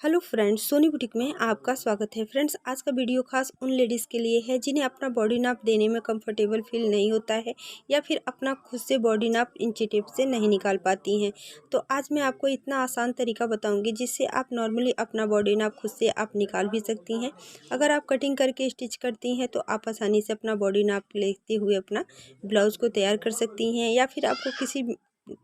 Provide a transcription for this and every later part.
Hello friends, Soni boutique में आपका स्वागत है। फ्रेंड्स, आज का वीडियो खास उन लेडीज़ के लिए है जिन्हें अपना बॉडी नाप देने में कंफर्टेबल फील नहीं होता है या फिर अपना खुद से बॉडी नाप इंची टेप से नहीं निकाल पाती हैं। तो आज मैं आपको इतना आसान तरीका बताऊंगी जिससे आप नॉर्मली अपना बॉडी नाप खुद से आप निकाल भी सकती हैं। अगर आप कटिंग करके स्टिच करती हैं तो आप आसानी से अपना बॉडी नाप लेते हुए अपना ब्लाउज़ को तैयार कर सकती हैं, या फिर आपको किसी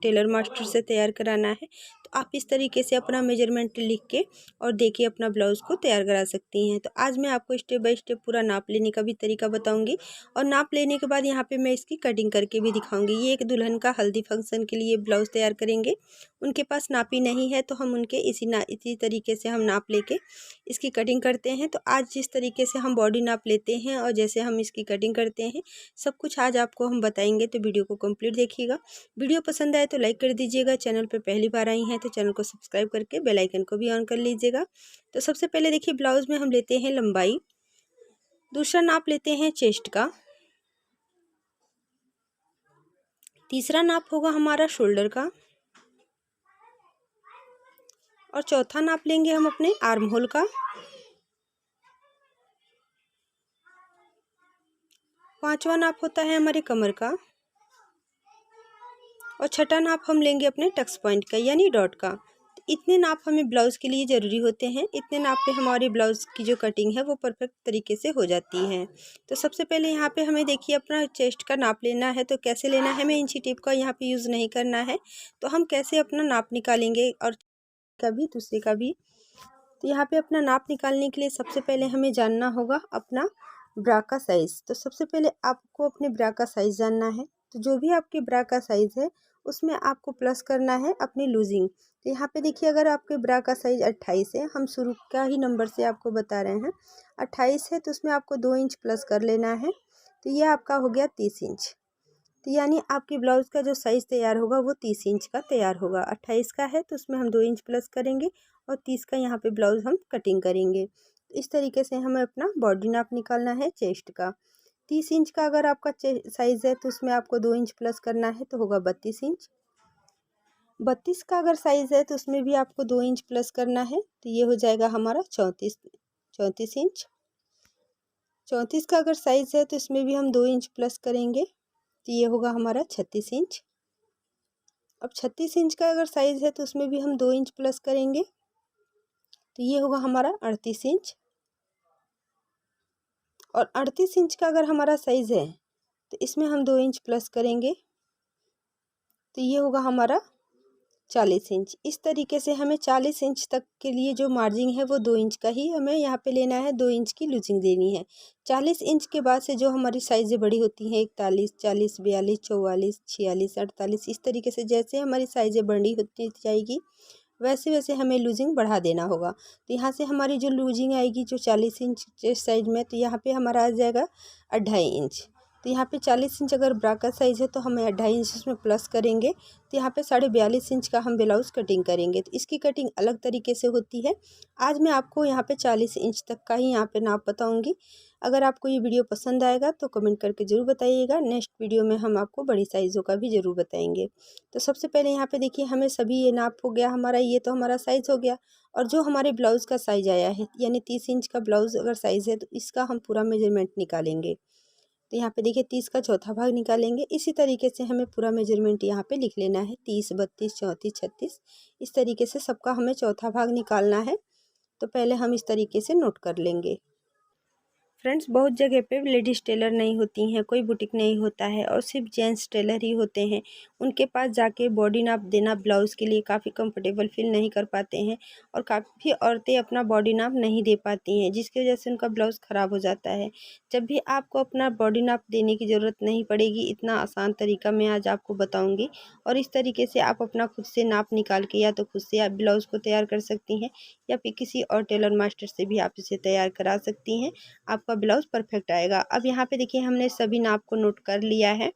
टेलर मास्टर से तैयार कराना है तो आप इस तरीके से अपना मेजरमेंट लिख के और देखिए अपना ब्लाउज़ को तैयार करा सकती हैं। तो आज मैं आपको स्टेप बाय स्टेप पूरा नाप लेने का भी तरीका बताऊंगी, और नाप लेने के बाद यहाँ पे मैं इसकी कटिंग करके भी दिखाऊंगी। ये एक दुल्हन का हल्दी फंक्शन के लिए ब्लाउज़ तैयार करेंगे। उनके पास नापी नहीं है तो हम उनके इसी तरीके से हम नाप लेके इसकी कटिंग करते हैं। तो आज जिस तरीके से हम बॉडी नाप लेते हैं और जैसे हम इसकी कटिंग करते हैं, सब कुछ आज आपको हम बताएंगे। तो वीडियो को कंप्लीट देखिएगा। वीडियो पसंद आए तो लाइक कर दीजिएगा। चैनल पर पहली बार आई हैं तो चैनल को सब्सक्राइब करके बेल आइकन को भी ऑन कर लीजिएगा। तो सबसे पहले देखिए, ब्लाउज में हम लेते हैं लंबाई, दूसरा नाप लेते हैं चेस्ट का, तीसरा नाप होगा हमारा शोल्डर का, और चौथा नाप लेंगे हम अपने आर्म होल का, पांचवा नाप होता है हमारे कमर का, और छठा नाप हम लेंगे अपने टक्स पॉइंट का यानी डॉट का। इतने नाप हमें ब्लाउज़ के लिए ज़रूरी होते हैं। इतने नाप पे हमारी ब्लाउज़ की जो कटिंग है वो परफेक्ट तरीके से हो जाती है। तो सबसे पहले यहाँ पे हमें देखिए अपना चेस्ट का नाप लेना है। तो कैसे लेना है, हमें इंची टेप का यहाँ पे यूज़ नहीं करना है। तो हम कैसे अपना नाप निकालेंगे और कभी दूसरे का भी। तो यहाँ पे अपना नाप निकालने के लिए सबसे पहले हमें जानना होगा अपना ब्रा का साइज़। तो सबसे पहले आपको अपने ब्रा का साइज़ जानना है। तो जो भी आपके ब्रा का साइज़ है उसमें आपको प्लस करना है अपनी लूजिंग। तो यहाँ पे देखिए, अगर आपके ब्रा का साइज़ 28 है, हम शुरू का ही नंबर से आपको बता रहे हैं, 28 है तो उसमें आपको 2 इंच प्लस कर लेना है। तो ये आपका हो गया 30 इंच। तो यानी आपके ब्लाउज़ का जो साइज़ तैयार होगा वो 30 इंच का तैयार होगा। 28 का है तो उसमें हम 2 इंच प्लस करेंगे और 30 का यहाँ पे ब्लाउज़ हम कटिंग करेंगे। तो इस तरीके से हमें अपना बॉडी नाप निकालना है चेस्ट का। 30 इंच का अगर आपका साइज़ है तो उसमें आपको 2 इंच प्लस करना है तो होगा 32 इंच। 32 का अगर साइज़ है तो उसमें भी आपको 2 इंच प्लस करना है तो ये हो जाएगा हमारा 34 इंच। 34 का अगर साइज़ है तो इसमें भी हम 2 इंच प्लस करेंगे तो ये होगा हमारा 36 इंच। अब 36 इंच का अगर साइज़ है तो उसमें भी हम 2 इंच प्लस करेंगे तो ये होगा हमारा 38 इंच। और 38 इंच का अगर हमारा साइज़ है तो इसमें हम 2 इंच प्लस करेंगे तो ये होगा हमारा 40 इंच। इस तरीके से हमें 40 इंच तक के लिए जो मार्जिन है वो 2 इंच का ही हमें यहाँ पे लेना है, 2 इंच की लूजिंग देनी है। 40 इंच के बाद से जो हमारी साइज़ें बड़ी होती हैं 41, 40, 42, 44, 46, 48, इस तरीके से जैसे हमारी साइज़ें बड़ी होती जाएगी वैसे वैसे हमें लूजिंग बढ़ा देना होगा। तो यहाँ से हमारी जो लूजिंग आएगी जो 40 इंच साइज में, तो यहाँ पे हमारा आ जाएगा 2.5 इंच। तो यहाँ पे 40 इंच अगर ब्रा का साइज़ है तो हमें 2.5 इंच उसमें प्लस करेंगे तो यहाँ पे 42.5 इंच का हम ब्लाउज़ कटिंग करेंगे। तो इसकी कटिंग अलग तरीके से होती है। आज मैं आपको यहाँ पे 40 इंच तक का ही यहाँ पे नाप बताऊँगी। अगर आपको ये वीडियो पसंद आएगा तो कमेंट करके ज़रूर बताइएगा। नेक्स्ट वीडियो में हम आपको बड़ी साइज़ों का भी ज़रूर बताएंगे। तो सबसे पहले यहाँ पे देखिए, हमें सभी ये नाप हो गया हमारा, ये तो हमारा साइज़ हो गया। और जो हमारे ब्लाउज़ का साइज़ आया है यानी 30 इंच का ब्लाउज़ अगर साइज़ है तो इसका हम पूरा मेजरमेंट निकालेंगे। तो यहाँ पे देखिए 30 का चौथा भाग निकालेंगे। इसी तरीके से हमें पूरा मेजरमेंट यहाँ पे लिख लेना है, 30, 32, 34, 36, इस तरीके से सबका हमें चौथा भाग निकालना है। तो पहले हम इस तरीके से नोट कर लेंगे। फ्रेंड्स, बहुत जगह पे लेडीज़ टेलर नहीं होती हैं, कोई बुटीक नहीं होता है और सिर्फ जेंट्स टेलर ही होते हैं। उनके पास जाके बॉडी नाप देना ब्लाउज़ के लिए काफ़ी कंफर्टेबल फील नहीं कर पाते हैं, और काफ़ी औरतें अपना बॉडी नाप नहीं दे पाती हैं जिसकी वजह से उनका ब्लाउज़ ख़राब हो जाता है। जब भी आपको अपना बॉडी नाप देने की ज़रूरत नहीं पड़ेगी, इतना आसान तरीका मैं आज आपको बताऊँगी, और इस तरीके से आप अपना खुद से नाप निकाल के या तो खुद से आप ब्लाउज़ को तैयार कर सकती हैं या फिर किसी और टेलर मास्टर से भी आप इसे तैयार करा सकती हैं। आपका ब्लाउज़ परफेक्ट आएगा। अब यहाँ पे देखिए, हमने सभी नाप को नोट कर लिया है।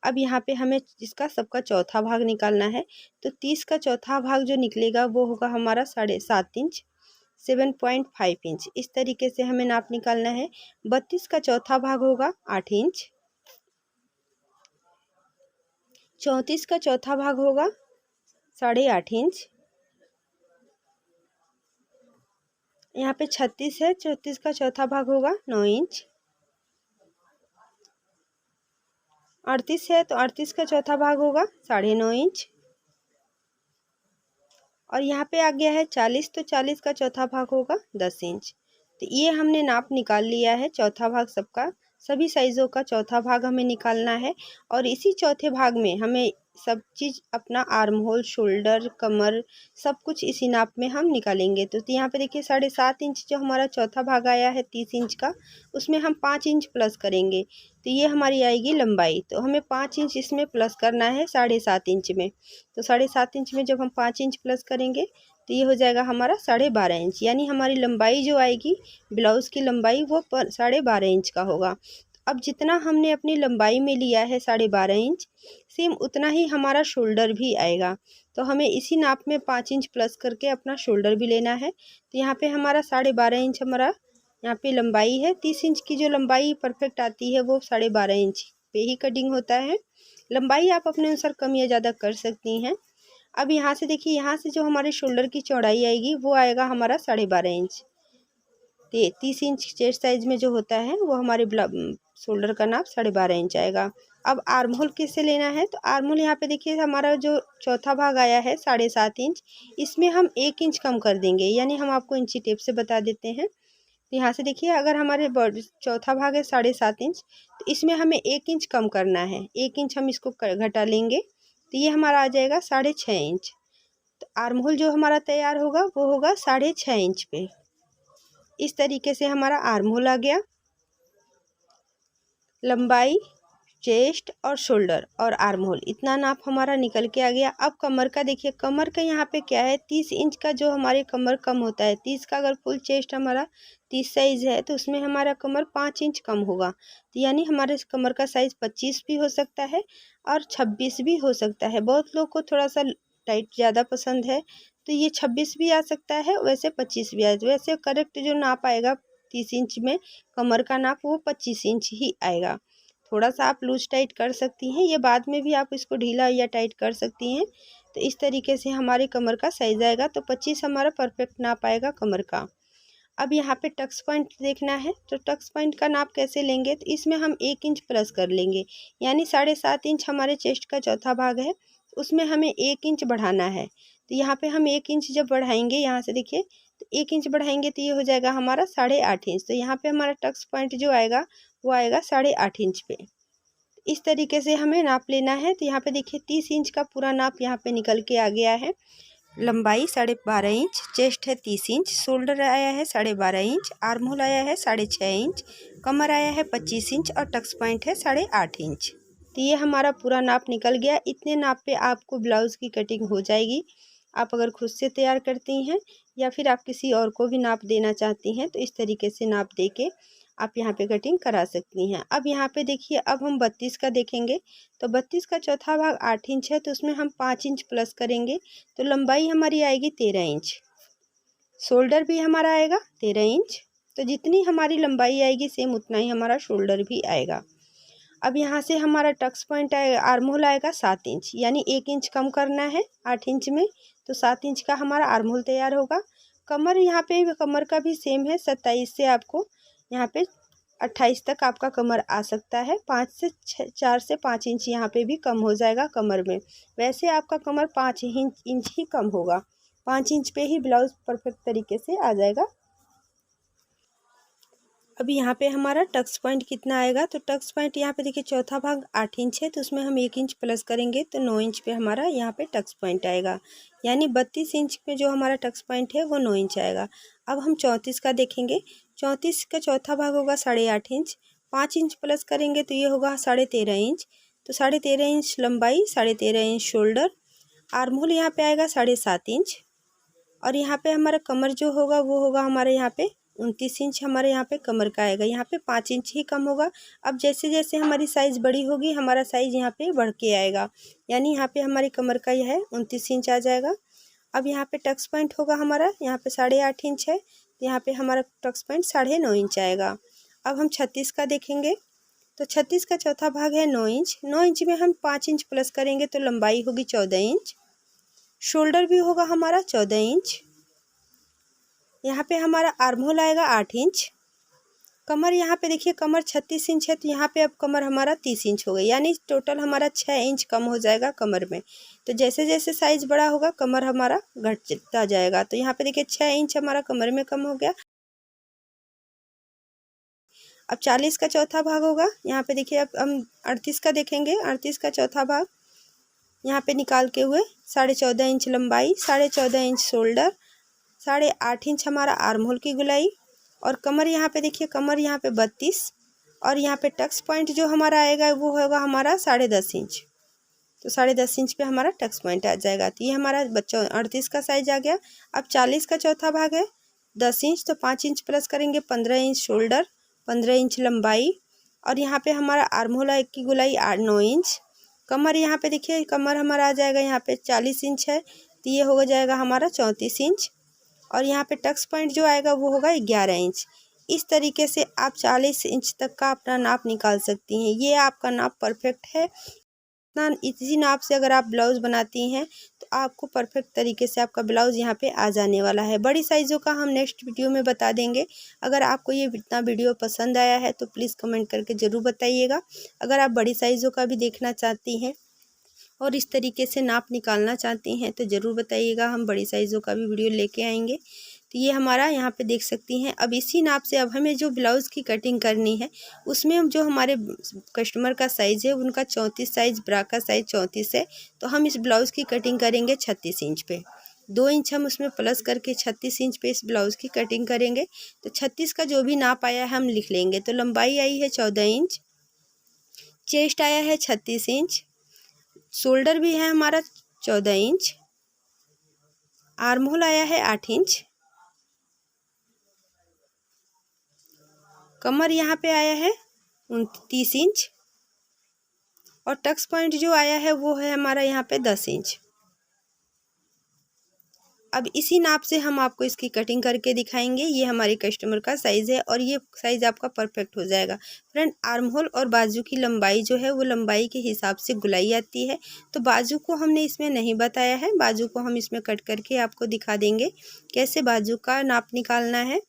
अब यहाँ पे हमें इसका सबका चौथा भाग निकालना है। तो 30 का चौथा भाग जो निकलेगा वो होगा हमारा 7.5 इंच, 7.5 इंच। इस तरीके से हमें नाप निकालना है। 32 का चौथा भाग होगा 8 इंच, 34 का चौथा भाग होगा 8.5 इंच, यहाँ पे 36 है, 34 का चौथा भाग होगा 9 इंच। 38 है तो 38 का चौथा भाग होगा 9.5 इंच। और यहाँ पे आ गया है 40, तो 40 का चौथा भाग होगा 10 इंच। तो ये हमने नाप निकाल लिया है चौथा भाग सबका, सभी साइज़ों का चौथा भाग हमें निकालना है। और इसी चौथे भाग में हमें सब चीज़ अपना आर्म होल, शोल्डर, कमर, सब कुछ इसी नाप में हम निकालेंगे। तो यहाँ पे देखिए 7.5 इंच जो हमारा चौथा भाग आया है 30 इंच का, उसमें हम 5 इंच प्लस करेंगे, तो ये हमारी आएगी लंबाई। तो हमें 5 इंच इसमें प्लस करना है 7.5 इंच में। तो 7.5 इंच में जब हम 5 इंच प्लस करेंगे तो ये हो जाएगा हमारा 12.5 इंच, यानी हमारी लंबाई जो आएगी ब्लाउज़ की लंबाई वो 12.5 इंच का होगा। अब जितना हमने अपनी लंबाई में लिया है 12.5 इंच, सेम उतना ही हमारा शोल्डर भी आएगा। तो हमें इसी नाप में 5 इंच प्लस करके अपना शोल्डर भी लेना है। तो यहाँ पे हमारा 12.5 इंच हमारा यहाँ पे लंबाई है। 30 इंच की जो लंबाई परफेक्ट आती है वो 12.5 इंच पे ही कटिंग होता है। लंबाई आप अपने अनुसार कम या ज़्यादा कर सकती हैं। अब यहाँ से देखिए, यहाँ से जो हमारे शोल्डर की चौड़ाई आएगी वो आएगा हमारा 12.5 इंच। 30 इंच चेस्ट साइज में जो होता है वो हमारे शोल्डर का नाप 12.5 इंच आएगा। अब आर्म होल किससे लेना है, तो आर्म होल यहाँ पे देखिए हमारा जो चौथा भाग आया है 7.5 इंच, इसमें हम 1 इंच कम कर देंगे, यानी हम आपको इंची टेप से बता देते हैं। तो यहाँ से देखिए अगर हमारे बॉडी चौथा भाग है 7.5 इंच, तो इसमें हमें 1 इंच कम करना है, 1 इंच हम इसको घटा लेंगे, तो ये हमारा आ जाएगा 6.5 इंच। तो आर्म होल जो हमारा तैयार होगा वो होगा 6.5 इंच पे। इस तरीके से हमारा आर्म होल आ गया। लंबाई, चेस्ट और शोल्डर और आर्म होल, इतना नाप हमारा निकल के आ गया। अब कमर का देखिए, कमर का यहाँ पे क्या है, 30 इंच का जो हमारे कमर कम होता है, 30 का अगर फुल चेस्ट हमारा 30 साइज़ है तो उसमें हमारा कमर 5 इंच कम होगा। तो यानी हमारे कमर का साइज़ 25 भी हो सकता है और 26 भी हो सकता है। बहुत लोग को थोड़ा सा टाइट ज़्यादा पसंद है तो ये 26 भी आ सकता है, वैसे 25 भी आ, वैसे करेक्ट जो नाप आएगा 30 इंच में कमर का नाप वो 25 इंच ही आएगा। थोड़ा सा आप लूज टाइट कर सकती हैं, ये बाद में भी आप इसको ढीला या टाइट कर सकती हैं। तो इस तरीके से हमारे कमर का साइज़ आएगा, तो 25 हमारा परफेक्ट नाप आएगा कमर का। अब यहाँ पे टक्स पॉइंट देखना है, तो टक्स पॉइंट का नाप कैसे लेंगे, तो इसमें हम 1 इंच प्लस कर लेंगे, यानी 7.5 इंच हमारे चेस्ट का चौथा भाग है, उसमें हमें 1 इंच बढ़ाना है। तो यहाँ पे हम 1 इंच जब बढ़ाएंगे, यहाँ से देखिए, तो 1 इंच बढ़ाएंगे तो ये हो जाएगा हमारा 8.5 इंच। तो यहाँ पे हमारा टक्स पॉइंट जो आएगा वो आएगा 8.5 इंच पे। इस तरीके से हमें नाप लेना है। तो यहाँ पे देखिए 30 इंच का पूरा नाप यहाँ पे निकल के आ गया है। लंबाई 12.5 इंच, चेस्ट है 30 इंच, शोल्डर आया है 12.5 इंच, आर्म होल आया है 6.5 इंच, कमर आया है 25 इंच और टक्स पॉइंट है 8.5 इंच। तो ये हमारा पूरा नाप निकल गया। इतने नाप पे आपको ब्लाउज़ की कटिंग हो जाएगी। आप अगर खुद से तैयार करती हैं या फिर आप किसी और को भी नाप देना चाहती हैं तो इस तरीके से नाप दे के आप यहाँ पे कटिंग करा सकती हैं। अब यहाँ पे देखिए, अब हम 32 का देखेंगे, तो 32 का चौथा भाग 8 इंच है, तो उसमें हम 5 इंच प्लस करेंगे, तो लंबाई हमारी आएगी 13 इंच। शोल्डर भी हमारा आएगा 13 इंच। तो जितनी हमारी लंबाई आएगी सेम उतना ही हमारा शोल्डर भी आएगा। अब यहाँ से हमारा टक्स पॉइंट आएगा, आर्म होल आएगा 7 इंच, यानी 1 इंच कम करना है 8 इंच में, तो 7 इंच का हमारा आर्म होल तैयार होगा। कमर यहाँ पे कमर का भी सेम है, 27 से आपको यहाँ पे 28 तक आपका कमर आ सकता है। 4 से 5 इंच यहाँ पे भी कम हो जाएगा कमर में। वैसे आपका कमर 5 इंच ही कम होगा, 5 इंच पे ही ब्लाउज परफेक्ट तरीके से आ जाएगा। अब यहाँ पे हमारा टक्स पॉइंट कितना आएगा, तो टक्स पॉइंट यहाँ पे देखिए चौथा भाग 8 इंच है, तो उसमें हम 1 इंच प्लस करेंगे तो 9 इंच पे हमारा यहाँ पे टक्स पॉइंट आएगा, यानी 32 इंच पे जो हमारा टक्स पॉइंट है वो 9 इंच आएगा। अब हम 34 का देखेंगे। 34 का चौथा भाग होगा 8.5 इंच, 5 इंच प्लस करेंगे तो ये होगा 13.5 इंच। तो 13.5 इंच लंबाई, 13.5 इंच शोल्डर, आर्म होल यहाँ पे आएगा 7.5 इंच, और यहाँ पे हमारा कमर जो होगा वो होगा हमारे यहाँ पे 29 इंच हमारे यहाँ पे कमर का आएगा। यहाँ पे 5 इंच ही कम होगा। अब जैसे जैसे हमारी साइज़ बड़ी होगी हमारा साइज़ यहाँ पे बढ़ के आएगा, यानी यहाँ पे हमारी कमर का यह है 29 इंच आ जाएगा। अब यहाँ पे टक्स पॉइंट होगा हमारा, यहाँ पे 8.5 इंच है, यहाँ पे हमारा टक्स पॉइंट 9.5 इंच आएगा। अब हम 36 का देखेंगे, तो 36 का चौथा भाग है 9 इंच। 9 इंच में हम 5 इंच प्लस करेंगे तो लंबाई होगी 14 इंच, शोल्डर भी होगा हमारा 14 इंच, यहाँ पे हमारा आर्म होल आएगा 8 इंच। कमर यहाँ पे देखिए कमर 36 इंच है, तो यहाँ पे अब कमर हमारा 30 इंच हो गई, यानी टोटल हमारा 6 इंच कम हो जाएगा कमर में। तो जैसे जैसे साइज़ बड़ा होगा कमर हमारा घटता जाएगा। तो यहाँ पे देखिए 6 इंच हमारा कमर में कम हो गया। अब 40 का चौथा भाग होगा, यहाँ पे देखिए अब हम 38 का देखेंगे। 38 का चौथा भाग यहाँ पे निकाल के हुए 14.5 इंच लंबाई, 14.5 इंच शोल्डर, 8.5 इंच हमारा आर्म होल की गुलाई, और कमर यहाँ पे देखिए कमर यहाँ पे 32, और यहाँ पे टक्स पॉइंट जो हमारा आएगा वो होगा हमारा 10.5 इंच। तो 10.5 इंच पे हमारा टक्स पॉइंट आ जाएगा। तो ये हमारा बच्चों 38 का साइज आ गया। अब 40 का चौथा भाग है 10 इंच, तो 5 इंच प्लस करेंगे 15 इंच शोल्डर, 15 इंच लंबाई, और यहाँ पे हमारा आर्म होल की गुलाई 9 इंच। कमर यहाँ पे देखिए कमर हमारा आ जाएगा यहाँ पे 40 इंच है, तो ये हो जाएगा हमारा 34 इंच, और यहाँ पे टक्स पॉइंट जो आएगा वो होगा 11 इंच। इस तरीके से आप 40 इंच तक का अपना नाप निकाल सकती हैं। ये आपका नाप परफेक्ट है। ना इसी नाप से अगर आप ब्लाउज़ बनाती हैं तो आपको परफेक्ट तरीके से आपका ब्लाउज़ यहाँ पे आ जाने वाला है। बड़ी साइज़ों का हम नेक्स्ट वीडियो में बता देंगे। अगर आपको ये इतना वीडियो पसंद आया है तो प्लीज़ कमेंट करके ज़रूर बताइएगा। अगर आप बड़ी साइज़ों का भी देखना चाहती हैं और इस तरीके से नाप निकालना चाहती हैं तो ज़रूर बताइएगा, हम बड़ी साइज़ों का भी वीडियो लेके आएंगे। तो ये हमारा यहाँ पे देख सकती हैं। अब इसी नाप से अब हमें जो ब्लाउज़ की कटिंग करनी है उसमें हम जो हमारे कस्टमर का साइज़ है उनका 34 साइज़, ब्रा का साइज़ 34 है, तो हम इस ब्लाउज़ की कटिंग करेंगे 36 इंच पे। 2 इंच हम उसमें प्लस करके 36 इंच पे इस ब्लाउज़ की कटिंग करेंगे। तो 36 का जो भी नाप आया है हम लिख लेंगे। तो लंबाई आई है 14 इंच, चेस्ट आया है 36 इंच, शोल्डर भी है हमारा 14 इंच, आर्म होल आया है 8 इंच, कमर यहाँ पे आया है 29 इंच, और टक्स पॉइंट जो आया है वो है हमारा यहाँ पे 10 इंच। अब इसी नाप से हम आपको इसकी कटिंग करके दिखाएंगे। ये हमारे कस्टमर का साइज़ है और ये साइज़ आपका परफेक्ट हो जाएगा। फ्रेंड, आर्म होल और बाजू की लंबाई जो है वो लंबाई के हिसाब से गुलाई आती है, तो बाजू को हमने इसमें नहीं बताया है। बाजू को हम इसमें कट करके आपको दिखा देंगे कैसे बाजू का नाप निकालना है।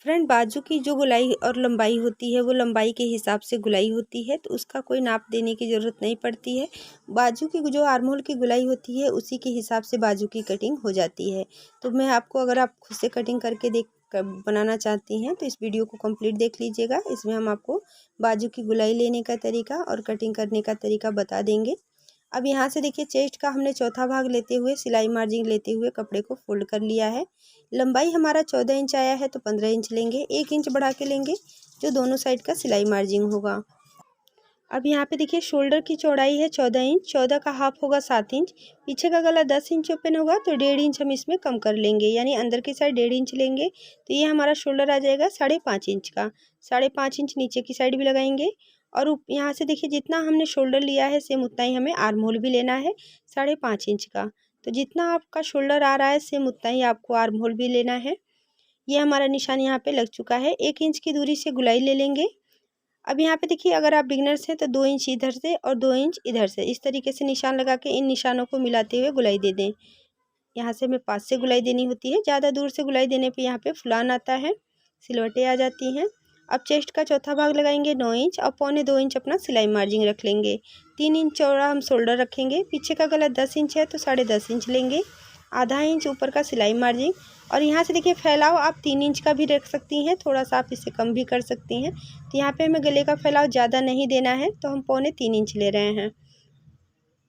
फ्रेंड, बाजू की जो गुलाई और लंबाई होती है वो लंबाई के हिसाब से गुलाई होती है, तो उसका कोई नाप देने की ज़रूरत नहीं पड़ती है। बाजू की जो आर्म होल की गुलाई होती है उसी के हिसाब से बाजू की कटिंग हो जाती है। तो मैं आपको, अगर आप खुद से कटिंग करके बनाना चाहती हैं तो इस वीडियो को कंप्लीट देख लीजिएगा। इसमें हम आपको बाजू की गुलाई लेने का तरीका और कटिंग करने का तरीका बता देंगे। अब यहाँ से देखिए चेस्ट का हमने चौथा भाग लेते हुए सिलाई मार्जिन लेते हुए कपड़े को फोल्ड कर लिया है। लंबाई हमारा 14 इंच आया है, तो 15 इंच लेंगे, 1 इंच बढ़ा के लेंगे जो दोनों साइड का सिलाई मार्जिन होगा। अब यहाँ पे देखिए शोल्डर की चौड़ाई है 14 इंच, 14 का हाफ होगा 7 इंच, पीछे का गला 10 इंच ओपन होगा तो 1.5 इंच हम इसमें कम कर लेंगे, यानी अंदर की साइड 1.5 इंच लेंगे। तो ये हमारा शोल्डर आ जाएगा 5.5 इंच का। 5.5 इंच नीचे की साइड भी लगाएंगे, और यहाँ से देखिए जितना हमने शोल्डर लिया है सेम उतना ही हमें आर्म होल भी लेना है 5.5 इंच का। तो जितना आपका शोल्डर आ रहा है सेम उतना ही आपको आर्म होल भी लेना है। ये हमारा निशान यहाँ पे लग चुका है। 1 इंच की दूरी से गुलाई ले लेंगे। अब यहाँ पे देखिए अगर आप बिगनर्स हैं तो 2 इंच इधर से और 2 इंच इधर से इस तरीके से निशान लगा के इन निशानों को मिलाते हुए गुलाई दे दें। यहाँ से हमें पास से गुलाई देनी होती है, ज़्यादा दूर से गुलाई देने पे यहाँ पे फुलान आता है, सिलवटें आ जाती हैं। अब चेस्ट का चौथा भाग लगाएंगे 9 इंच और 1.25 इंच अपना सिलाई मार्जिन रख लेंगे। 3 इंच चौड़ा हम शोल्डर रखेंगे। पीछे का गला 10 इंच है तो 10.5 इंच लेंगे, आधा इंच ऊपर का सिलाई मार्जिन। और यहाँ से देखिए फैलाव आप 3 इंच का भी रख सकती हैं, थोड़ा सा आप इससे कम भी कर सकती हैं। तो यहाँ पे हमें गले का फैलाव ज़्यादा नहीं देना है, तो हम 3.25 इंच ले रहे हैं।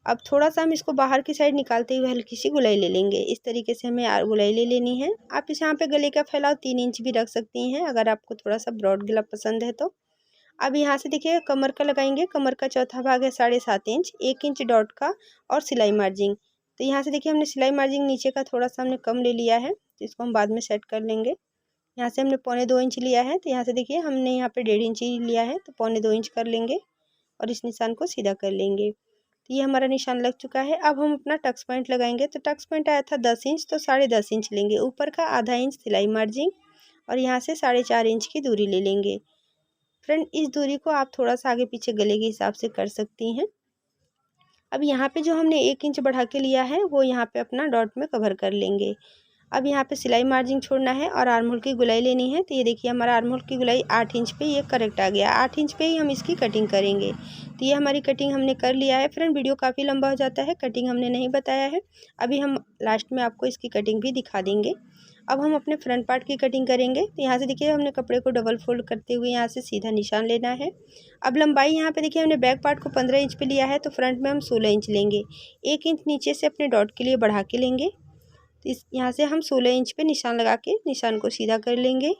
अब थोड़ा सा हम इसको बाहर की साइड निकालते हुए हल्की सी गुलाई ले लेंगे। इस तरीके से हमें गुलाई ले लेनी है। आप इस यहाँ पे गले का फैलाव 3 इंच भी रख सकती हैं अगर आपको थोड़ा सा ब्रॉड गला पसंद है तो। अब यहाँ से देखिए कमर का लगाएंगे। कमर का चौथा भाग है 7.5 इंच, 1 इंच डॉट का और सिलाई मार्जिन। तो यहाँ से देखिए हमने सिलाई मार्जिन नीचे का थोड़ा सा हमने कम ले लिया है, तो इसको हम बाद में सेट कर लेंगे। यहाँ से हमने 1.25 इंच लिया है, तो यहाँ से देखिए हमने यहाँ पे 1.5 इंच ही लिया है, तो 1.25 इंच कर लेंगे और इस निशान को सीधा कर लेंगे। तो ये हमारा निशान लग चुका है। अब हम अपना टक्स पॉइंट लगाएंगे। तो टक्स पॉइंट आया था 10 इंच, तो 10.5 इंच लेंगे, ऊपर का आधा इंच सिलाई मार्जिन और यहाँ से 4.5 इंच की दूरी ले लेंगे। फ्रेंड, इस दूरी को आप थोड़ा सा आगे पीछे गले के हिसाब से कर सकती हैं। अब यहाँ पे जो हमने 1 इंच बढ़ा के लिया है वो यहाँ पे अपना डॉट में कवर कर लेंगे। अब यहाँ पे सिलाई मार्जिन छोड़ना है और आर्म होल की गुलाई लेनी है। तो ये देखिए हमारा आर्म होल की गुलाई 8 इंच पे ये करेक्ट आ गया। 8 इंच पे ही हम इसकी कटिंग करेंगे। तो ये हमारी कटिंग हमने कर लिया है। फ्रेंड वीडियो काफ़ी लंबा हो जाता है, कटिंग हमने नहीं बताया है। अभी हम लास्ट में आपको इसकी कटिंग भी दिखा देंगे। अब हम अपने फ्रंट पार्ट की कटिंग करेंगे। तो यहाँ से देखिए हमने कपड़े को डबल फोल्ड करते हुए यहाँ से सीधा निशान लेना है। अब लंबाई यहाँ पे देखिए हमने बैक पार्ट को 15 इंच पे लिया है, तो फ्रंट में हम 16 इंच लेंगे। 1 इंच नीचे से अपने डॉट के लिए बढ़ा के लेंगे। तो इस यहाँ से हम 16 इंच पे निशान लगा के निशान को सीधा कर लेंगे।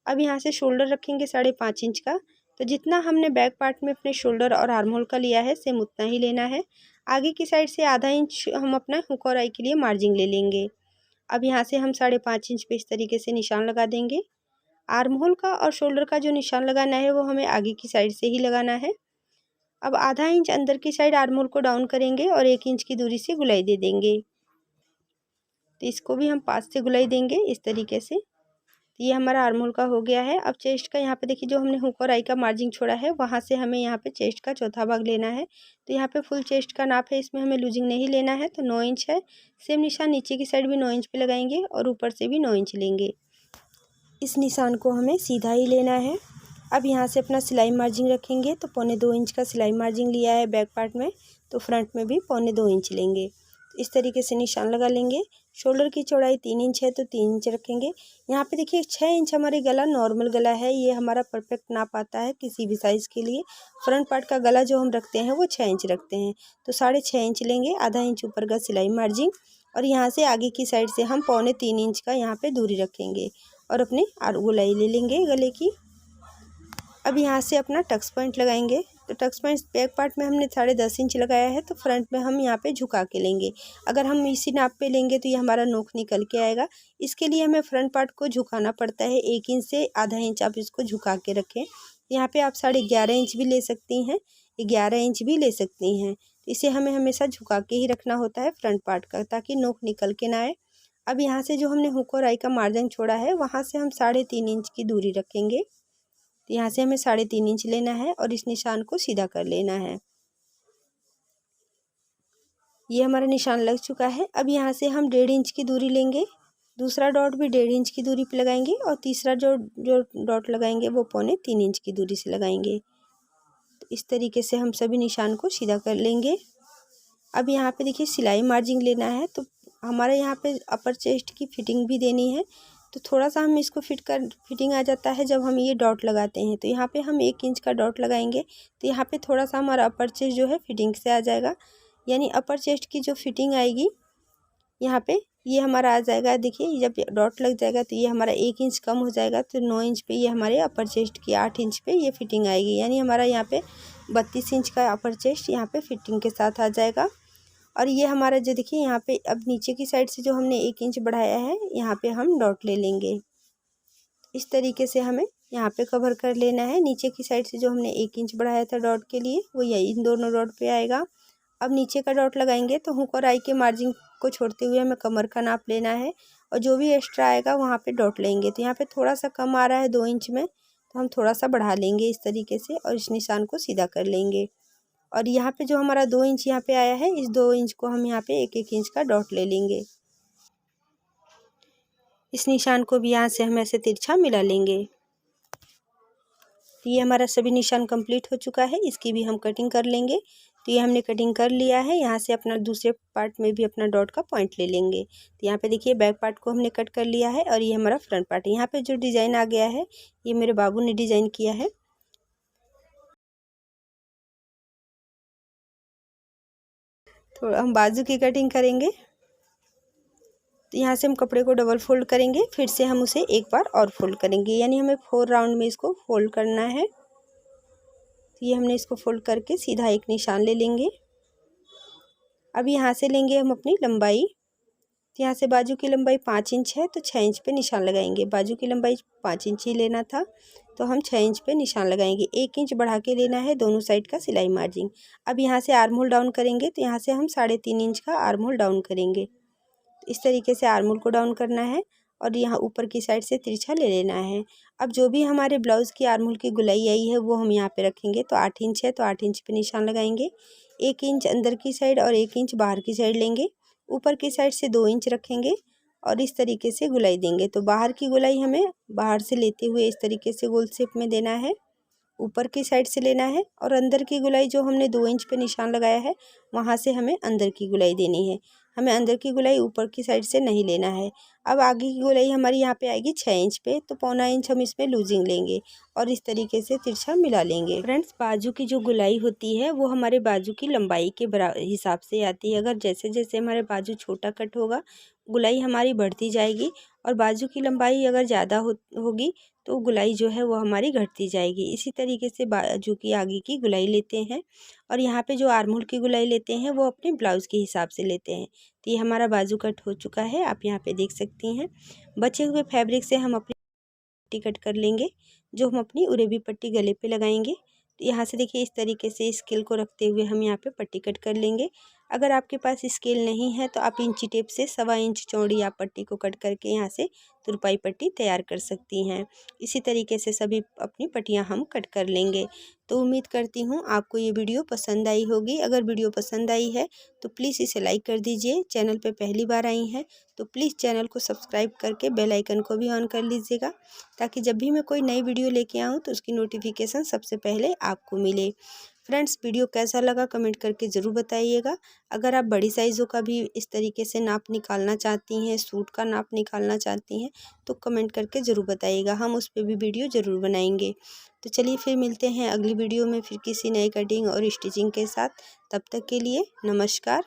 अब यहाँ से शोल्डर रखेंगे 5.5 इंच का। तो जितना हमने बैक पार्ट में अपने शोल्डर और आर्म होल का लिया है सेम उतना ही लेना है। आगे की साइड से आधा इंच हम अपना हुक और आई के लिए मार्जिन ले लेंगे। अब यहाँ से हम 5.5 इंच पे इस तरीके से निशान लगा देंगे। आर्म होल का और शोल्डर का जो निशान लगाना है वो हमें आगे की साइड से ही लगाना है। अब आधा इंच अंदर की साइड आर्म होल को डाउन करेंगे और 1 इंच की दूरी से गुलाई दे देंगे। तो इसको भी हम 5 से गुलाई देंगे इस तरीके से। तो ये हमारा आर्म होल का हो गया है। अब चेस्ट का यहाँ पे देखिए जो हमने हुक और आई का मार्जिन छोड़ा है वहाँ से हमें यहाँ पे चेस्ट का चौथा भाग लेना है। तो यहाँ पे फुल चेस्ट का नाप है, इसमें हमें लूजिंग नहीं लेना है, तो 9 इंच है। सेम निशान नीचे की साइड भी 9 इंच पे लगाएंगे और ऊपर से भी 9 इंच लेंगे। इस निशान को हमें सीधा ही लेना है। अब यहाँ से अपना सिलाई मार्जिन रखेंगे। तो 1.25 इंच का सिलाई मार्जिन लिया है बैक पार्ट में, तो फ्रंट में भी 1.25 इंच लेंगे। इस तरीके से निशान लगा लेंगे। शोल्डर की चौड़ाई 3 इंच है, तो 3 इंच रखेंगे। यहाँ पे देखिए 6 इंच हमारे गला नॉर्मल गला है, ये हमारा परफेक्ट नाप आता है किसी भी साइज़ के लिए। फ्रंट पार्ट का गला जो हम रखते हैं वो 6 इंच रखते हैं, तो 6.5 इंच लेंगे। आधा इंच ऊपर का सिलाई मार्जिन और यहाँ से आगे की साइड से हम 3.25 इंच का यहाँ पे दूरी रखेंगे और अपने गोलाई ले लेंगे गले की। अब यहाँ से अपना टक्स पॉइंट लगाएंगे। तो टक्स पॉइंट बैक पार्ट में हमने 10.5 इंच लगाया है, तो फ्रंट में हम यहाँ पे झुका के लेंगे। अगर हम इसी नाप पे लेंगे तो ये हमारा नोक निकल के आएगा। इसके लिए हमें फ्रंट पार्ट को झुकाना पड़ता है। 1 इंच से आधा इंच आप इसको झुका के रखें। यहाँ पे आप 11.5 इंच भी ले सकती हैं, 11 इंच भी ले सकती हैं। इसे हमें हमेशा झुका के ही रखना होता है फ्रंट पार्ट का, ताकि नोक निकल के ना आए। अब यहाँ से जो हमने हुक और आई का मार्जिन छोड़ा है वहाँ से हम 3.5 इंच की दूरी रखेंगे। तो यहाँ से हमें 3.5 इंच लेना है और इस निशान को सीधा कर लेना है। ये हमारा निशान लग चुका है। अब यहाँ से हम 1.5 इंच की दूरी लेंगे। दूसरा डॉट भी 1.5 इंच की दूरी पे लगाएंगे और तीसरा जो डॉट लगाएंगे वो 3.25 इंच की दूरी से लगाएंगे। तो इस तरीके से हम सभी निशान को सीधा कर लेंगे। अब यहाँ पे देखिए सिलाई मार्जिन लेना है। तो हमारे यहाँ पे अपर चेस्ट की फिटिंग भी देनी है, तो थोड़ा सा हम इसको फिटिंग आ जाता है जब हम ये डॉट लगाते हैं। तो यहाँ पे हम 1 इंच का डॉट लगाएंगे, तो यहाँ पे थोड़ा सा हमारा अपर चेस्ट जो है फिटिंग से आ जाएगा। यानी अपर चेस्ट की जो फिटिंग आएगी यहाँ पे ये हमारा आ जाएगा। देखिए जब डॉट लग जाएगा तो ये हमारा 1 इंच कम हो जाएगा, तो 9 इंच पे ये हमारे अपर चेस्ट की 8 इंच पे ये फिटिंग आएगी। यानी हमारा यहाँ पे 32 इंच का अपर चेस्ट यहाँ पे फिटिंग के साथ आ जाएगा। और ये हमारा जो देखिए यहाँ पे अब नीचे की साइड से जो हमने 1 इंच बढ़ाया है यहाँ पे हम डॉट ले लेंगे। इस तरीके से हमें यहाँ पे कवर कर लेना है। नीचे की साइड से जो हमने 1 इंच बढ़ाया था डॉट के लिए वो यही इन दोनों डॉट पे आएगा। अब नीचे का डॉट लगाएंगे तो हुक और आई के मार्जिन को छोड़ते हुए हमें कमर का नाप लेना है और जो भी एक्स्ट्रा आएगा वहाँ पे डॉट लेंगे। तो यहाँ पे थोड़ा सा कम आ रहा है 2 इंच में, तो हम थोड़ा सा बढ़ा लेंगे इस तरीके से और इस निशान को सीधा कर लेंगे। और यहाँ पे जो हमारा 2 इंच यहाँ पे आया है, इस 2 इंच को हम यहाँ पे 1-1 इंच का डॉट ले लेंगे। इस निशान को भी यहाँ से हम ऐसे तिरछा मिला लेंगे। तो ये हमारा सभी निशान कंप्लीट हो चुका है, इसकी भी हम कटिंग कर लेंगे। तो ये हमने कटिंग कर लिया है। यहाँ से अपना दूसरे पार्ट में भी अपना डॉट का पॉइंट ले लेंगे। तो यहाँ पे देखिए बैक पार्ट को हमने कट कर लिया है और ये हमारा फ्रंट पार्ट है। यहाँ पे जो डिज़ाइन आ गया है ये मेरे बाबू ने डिज़ाइन किया है। थोड़ा हम बाजू की कटिंग करेंगे। तो यहाँ से हम कपड़े को डबल फोल्ड करेंगे, फिर से हम उसे एक बार और फोल्ड करेंगे, यानी हमें 4 राउंड में इसको फोल्ड करना है। तो ये हमने इसको फोल्ड करके सीधा एक निशान ले लेंगे। अब यहाँ से लेंगे हम अपनी लंबाई। तो यहाँ से बाजू की लंबाई 5 इंच है, तो 6 इंच पे निशान लगाएंगे। बाजू की लंबाई 5 इंच ही लेना था, तो हम 6 इंच पे निशान लगाएंगे। 1 इंच बढ़ा के लेना है दोनों साइड का सिलाई मार्जिन। अब यहाँ से आर्म होल डाउन करेंगे, तो यहाँ से हम 3.5 इंच का आर्म होल डाउन करेंगे। इस तरीके से आर्म होल को डाउन करना है और यहाँ ऊपर की साइड से तिरछा ले लेना है। अब जो भी हमारे ब्लाउज़ की आर्म होल की गुलाई आई है वो हम यहाँ पे रखेंगे। तो 8 इंच है, तो 8 इंच पे निशान लगाएंगे। 1 इंच अंदर की साइड और 1 इंच बाहर की साइड लेंगे। ऊपर की साइड से 2 इंच रखेंगे और इस तरीके से गुलाई देंगे। तो बाहर की गुलाई हमें बाहर से लेते हुए इस तरीके से गोल शेप में देना है, ऊपर की साइड से लेना है, और अंदर की गुलाई जो हमने 2 इंच पे निशान लगाया है वहाँ से हमें अंदर की गुलाई देनी है। हमें अंदर की गुलाई ऊपर की साइड से नहीं लेना है। अब आगे की गुलाई हमारी यहाँ पे आएगी 6 इंच पे, तो पौना इंच हम इसमें लूजिंग लेंगे और इस तरीके से तिरछा मिला लेंगे। फ्रेंड्स, बाजू की जो गुलाई होती है वो हमारे बाजू की लंबाई के हिसाब से आती है। अगर जैसे जैसे हमारे बाजू छोटा कट होगा गुलाई हमारी बढ़ती जाएगी, और बाजू की लंबाई अगर ज़्यादा होगी तो गुलाई जो है वो हमारी घटती जाएगी। इसी तरीके से बाजू की आगे की गुलाई लेते हैं, और यहाँ पे जो आर्महोल की गुलाई लेते हैं वो अपने ब्लाउज़ के हिसाब से लेते हैं। तो ये हमारा बाजू कट हो चुका है, आप यहाँ पे देख सकती हैं। बचे हुए फैब्रिक से हम अपनी पट्टी कट कर लेंगे, जो हम अपनी उरेबी पट्टी गले पे लगाएंगे। तो यहाँ से देखिए इस तरीके से स्केल को रखते हुए हम यहाँ पे पट्टी कट कर लेंगे। अगर आपके पास स्केल नहीं है तो आप इंची टेप से 1.25 इंच चौड़ी आप पट्टी को कट करके यहाँ से तुरपाई पट्टी तैयार कर सकती हैं। इसी तरीके से सभी अपनी पट्टियाँ हम कट कर लेंगे। तो उम्मीद करती हूँ आपको ये वीडियो पसंद आई होगी। अगर वीडियो पसंद आई है तो प्लीज़ इसे लाइक कर दीजिए। चैनल पे पहली बार आई हैं तो प्लीज़ चैनल को सब्सक्राइब करके बेल आइकन को भी ऑन कर लीजिएगा, ताकि जब भी मैं कोई नई वीडियो लेके आऊँ तो उसकी नोटिफिकेशन सबसे पहले आपको मिले। फ्रेंड्स, वीडियो कैसा लगा कमेंट करके ज़रूर बताइएगा। अगर आप बड़ी साइज़ों का भी इस तरीके से नाप निकालना चाहती हैं, सूट का नाप निकालना चाहती हैं, तो कमेंट करके ज़रूर बताइएगा, हम उस पर भी वीडियो ज़रूर बनाएंगे। तो चलिए फिर मिलते हैं अगली वीडियो में फिर किसी नई कटिंग और स्टिचिंग के साथ। तब तक के लिए नमस्कार।